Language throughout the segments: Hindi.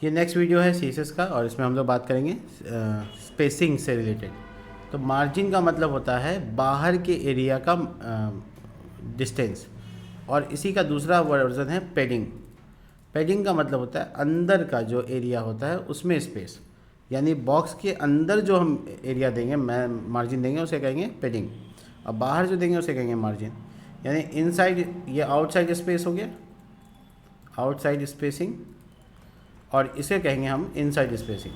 ये नेक्स्ट वीडियो है सीएसएस का और इसमें हम लोग बात करेंगे स्पेसिंग से रिलेटेड। तो मार्जिन का मतलब होता है बाहर के एरिया का डिस्टेंस, और इसी का दूसरा वर्जन है पैडिंग। पैडिंग का मतलब होता है अंदर का जो एरिया होता है उसमें स्पेस, यानी बॉक्स के अंदर जो हम एरिया देंगे, मैं मार्जिन देंगे उसे कहेंगे पैडिंग, और बाहर जो देंगे उसे कहेंगे मार्जिन। यानी इनसाइड ये आउटसाइड स्पेस हो गया, आउटसाइड स्पेसिंग, और इसे कहेंगे हम इनसाइड स्पेसिंग।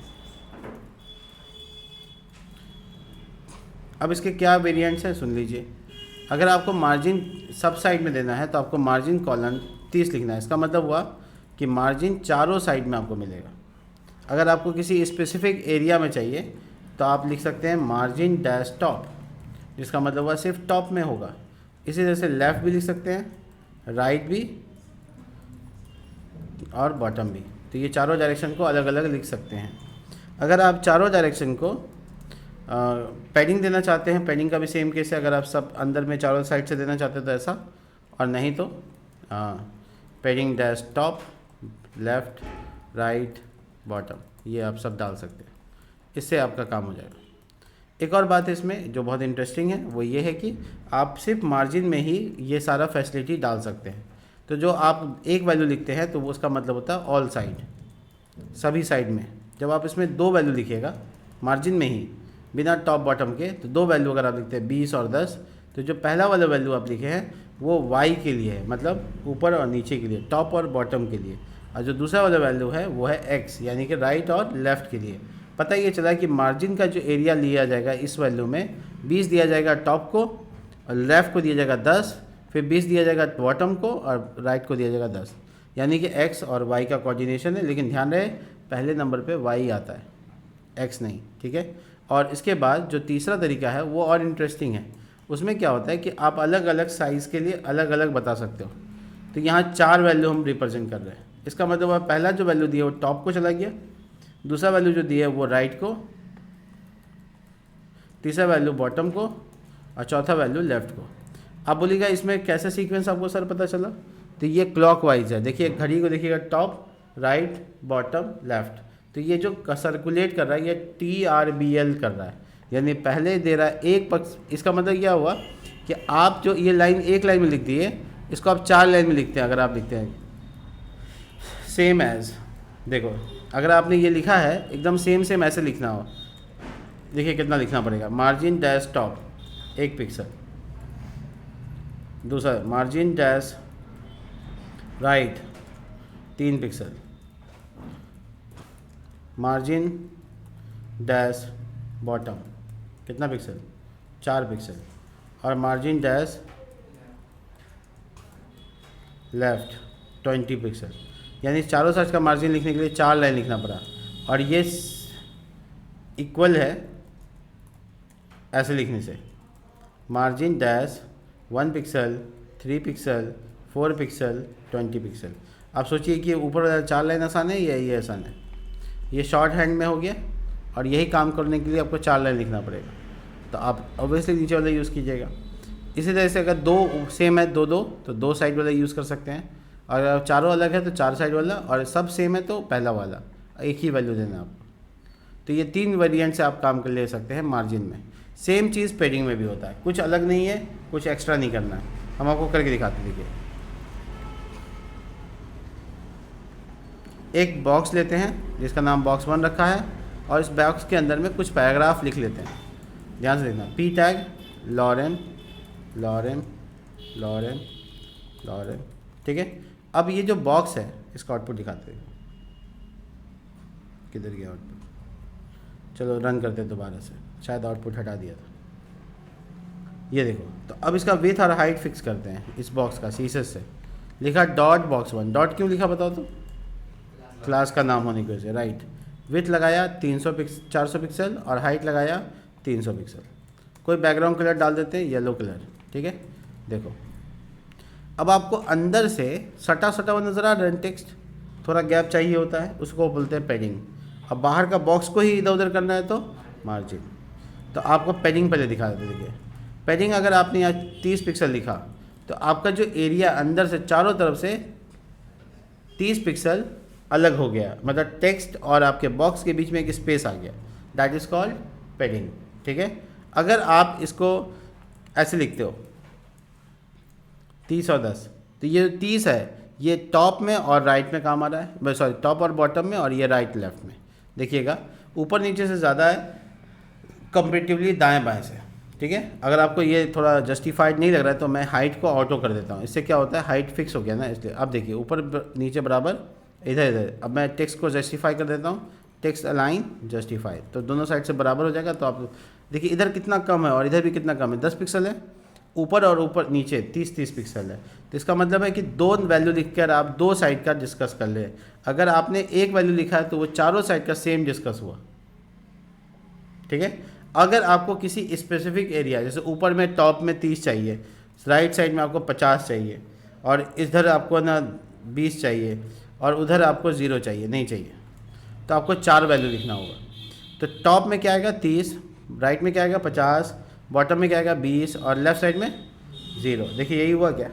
अब इसके क्या वेरिएंट्स हैं सुन लीजिए। अगर आपको मार्जिन सब साइड में देना है तो आपको मार्जिन कॉलन 30 लिखना है। इसका मतलब हुआ कि मार्जिन चारों साइड में आपको मिलेगा। अगर आपको किसी स्पेसिफिक एरिया में चाहिए तो आप लिख सकते हैं मार्जिन डैश टॉप, जिसका मतलब हुआ सिर्फ टॉप में होगा। इसी तरह से लेफ़्ट भी लिख सकते हैं, राइट भी और बॉटम भी। तो ये चारों डायरेक्शन को अलग अलग लिख सकते हैं। अगर आप चारों डायरेक्शन को पैडिंग देना चाहते हैं, पैडिंग का भी सेम केस है। अगर आप सब अंदर में चारों साइड से देना चाहते हैं तो ऐसा, और नहीं तो padding dash top, left, right, bottom, ये आप सब डाल सकते हैं। इससे आपका काम हो जाएगा। एक और बात है इसमें जो बहुत इंटरेस्टिंग है, वो ये है कि आप सिर्फ मार्जिन में ही ये सारा फैसिलिटी डाल सकते हैं। तो जो आप एक वैल्यू लिखते हैं तो वो उसका मतलब होता है ऑल साइड, सभी साइड में। जब आप इसमें दो वैल्यू लिखिएगा मार्जिन में ही बिना टॉप बॉटम के, तो दो वैल्यू अगर आप लिखते हैं 20 और 10, तो जो पहला वाला वैल्यू आप लिखे हैं वो वाई के लिए है, मतलब ऊपर और नीचे के लिए, टॉप और बॉटम के लिए। और जो दूसरा वाला वैल्यू है वो है एक्स, यानी कि राइट और लेफ़्ट के लिए। पता ये चला कि मार्जिन का जो एरिया लिया जाएगा इस वैल्यू में 20 दिया जाएगा टॉप को, और लेफ़्ट को दिया जाएगा 10, फिर 20 दिया जाएगा बॉटम को, और राइट को दिया जाएगा 10। यानी कि एक्स और वाई का कोऑर्डिनेशन है, लेकिन ध्यान रहे पहले नंबर पे वाई आता है, एक्स नहीं, ठीक है। और इसके बाद जो तीसरा तरीका है वो और इंटरेस्टिंग है। उसमें क्या होता है कि आप अलग अलग साइज़ के लिए अलग अलग बता सकते हो। तो यहाँ 4 वैल्यू हम रिप्रेजेंट कर रहे हैं। इसका मतलब पहला जो वैल्यू दिया वो टॉप को चला गया, दूसरा वैल्यू जो दिया है वो राइट को, तीसरा वैल्यू बॉटम को, और चौथा वैल्यू लेफ़्ट को। आप बोलिएगा इसमें कैसा सीक्वेंस आपको सर पता चला? तो ये क्लॉकवाइज है। देखिए घड़ी को देखिएगा, टॉप, राइट, बॉटम, लेफ़्ट। तो ये जो सर्कुलेट कर रहा है ये TRBL कर रहा है, यानी पहले दे रहा है एक पक्ष। इसका मतलब क्या हुआ कि आप जो ये लाइन एक लाइन में लिख दिए, इसको आप 4 लाइन में लिखते हैं। अगर आप लिखते हैं सेम एज, देखो अगर आपने ये लिखा है एकदम सेम ऐसे लिखना हो, देखिए कितना लिखना पड़ेगा। मार्जिन डैश टॉप 1 पिक्सल, दूसरा margin dash right 3 pixel, margin dash bottom कितना पिक्सल, 4 पिक्सल, और मार्जिन डैश लेफ़्ट 20 पिक्सल। यानी चारों साइड का मार्जिन लिखने के लिए 4 लाइन लिखना पड़ा। और ये इक्वल है ऐसे लिखने से, margin dash 1 pixel, 3 pixel, 4 pixel, 20 pixel. आप सोचिए कि ऊपर वाला 4 लाइन आसान है या ये आसान है? ये शॉर्ट हैंड में हो गया, और यही काम करने के लिए आपको 4 लाइन लिखना पड़ेगा। तो आप ऑब्वियसली नीचे वाला यूज़ कीजिएगा। इसी तरह से अगर दो सेम है, दो तो 2 साइड वाला यूज़ कर सकते हैं, और अगर चारों अलग है तो 4 साइड वाला, और सब सेम है तो पहला वाला, एक ही वैल्यू देना आपको। तो ये 3 वेरिएंट से आप काम कर ले सकते हैं मार्जिन में। सेम चीज़ पैडिंग में भी होता है, कुछ अलग नहीं है, कुछ एक्स्ट्रा नहीं करना है। हम आपको करके दिखाते हैं। देखिए एक बॉक्स लेते हैं जिसका नाम बॉक्स 1 रखा है, और इस बॉक्स के अंदर में कुछ पैराग्राफ लिख लेते हैं। ध्यान से देखना, P tag Lauren Lauren Lauren Lauren, ठीक है। अब ये जो बॉक्स है इसका आउटपुट दिखाते हैं, किधर गया आउटपुट। चलो रन करते हैं दोबारा से, शायद आउटपुट हटा दिया था। ये देखो, तो अब इसका विथ और हाइट फिक्स करते हैं इस बॉक्स का। सीएसएस से लिखा डॉट बॉक्स 1। डॉट क्यों लिखा बताओ तो? क्लास का नाम होने की वजह से, राइट। विथ लगाया 400 पिक्सल, और हाइट लगाया 300 पिक्सल। कोई बैकग्राउंड कलर डाल देते हैं, येलो कलर, ठीक है। देखो अब आपको अंदर से सटा हुआ नज़र आ रहा है टेक्स्ट, थोड़ा गैप चाहिए होता है, उसको बोलते हैं पैडिंग। अब बाहर का बॉक्स को ही इधर उधर करना है तो मार्जिन। तो आपको पैडिंग पहले दिखा देते। देखिए पैडिंग अगर आपने यहाँ 30 पिक्सल लिखा, तो आपका जो एरिया अंदर से चारों तरफ से 30 पिक्सल अलग हो गया, मतलब टेक्स्ट और आपके बॉक्स के बीच में एक स्पेस आ गया, दैट इज़ कॉल्ड पैडिंग। ठीक है, अगर आप इसको ऐसे लिखते हो 30 और 10, तो ये 30 है ये टॉप में और राइट में काम आ रहा है, सॉरी टॉप और बॉटम में, और ये राइट लेफ्ट में। देखिएगा ऊपर नीचे से ज़्यादा है कंपेरेटिवली दाएं बाएं से। ठीक है, अगर आपको ये थोड़ा जस्टिफाइड नहीं लग रहा है तो मैं हाइट को ऑटो कर देता हूँ, इससे क्या होता है हाइट फिक्स हो गया ना, इसलिए अब देखिए ऊपर नीचे बराबर, इधर इधर। अब मैं टेक्स्ट को जस्टिफाई कर देता हूँ, टेक्स्ट अलाइन जस्टिफाई, तो दोनों साइड से बराबर हो जाएगा। तो आप देखिए इधर कितना कम है और इधर भी कितना कम है, 10 पिक्सल है ऊपर और ऊपर नीचे 30 पिक्सल है। तो इसका मतलब है कि 2 वैल्यू लिखकर आप 2 साइड का डिस्कस कर ले। अगर आपने एक वैल्यू लिखा है तो वो चारों साइड का सेम डिस्कस हुआ। ठीक है, अगर आपको किसी स्पेसिफिक एरिया, जैसे ऊपर में टॉप में 30 चाहिए, राइट साइड में आपको 50 चाहिए, और इधर आपको ना 20 चाहिए, और उधर आपको 0 चाहिए, नहीं चाहिए, तो आपको 4 वैल्यू लिखना होगा। तो टॉप में क्या आएगा 30, राइट में क्या आएगा 50, बॉटम में क्या आएगा 20, और लेफ्ट साइड में 0। देखिए यही हुआ क्या,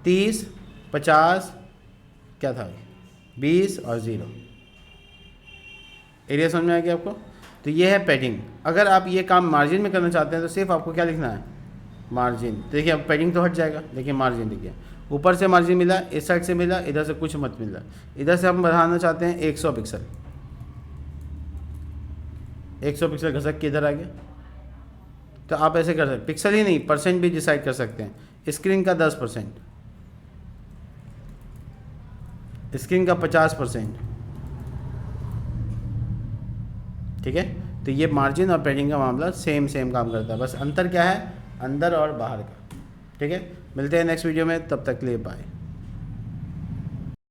30 50 क्या था 20 और 0। एरिया समझ में आ गया आपको? तो ये है पैडिंग। अगर आप ये काम मार्जिन में करना चाहते हैं तो सिर्फ आपको क्या लिखना है, मार्जिन। देखिए अब पैडिंग तो हट जाएगा, देखिए मार्जिन देखिए, ऊपर से मार्जिन मिला, इस साइड से मिला, इधर से कुछ मत मिला। इधर से हम बढ़ाना चाहते हैं 100 पिक्सल, 100 पिक्सल घसक के इधर आ गया। तो आप ऐसे कर सकते हैं, पिक्सल ही नहीं परसेंट भी डिसाइड कर सकते हैं। स्क्रीन का 10%, स्क्रीन का 50%। ठीक है, तो ये मार्जिन और पैडिंग का मामला सेम काम करता है, बस अंतर क्या है अंदर और बाहर का। ठीक है, मिलते हैं नेक्स्ट वीडियो में, तब तक के लिए बाय।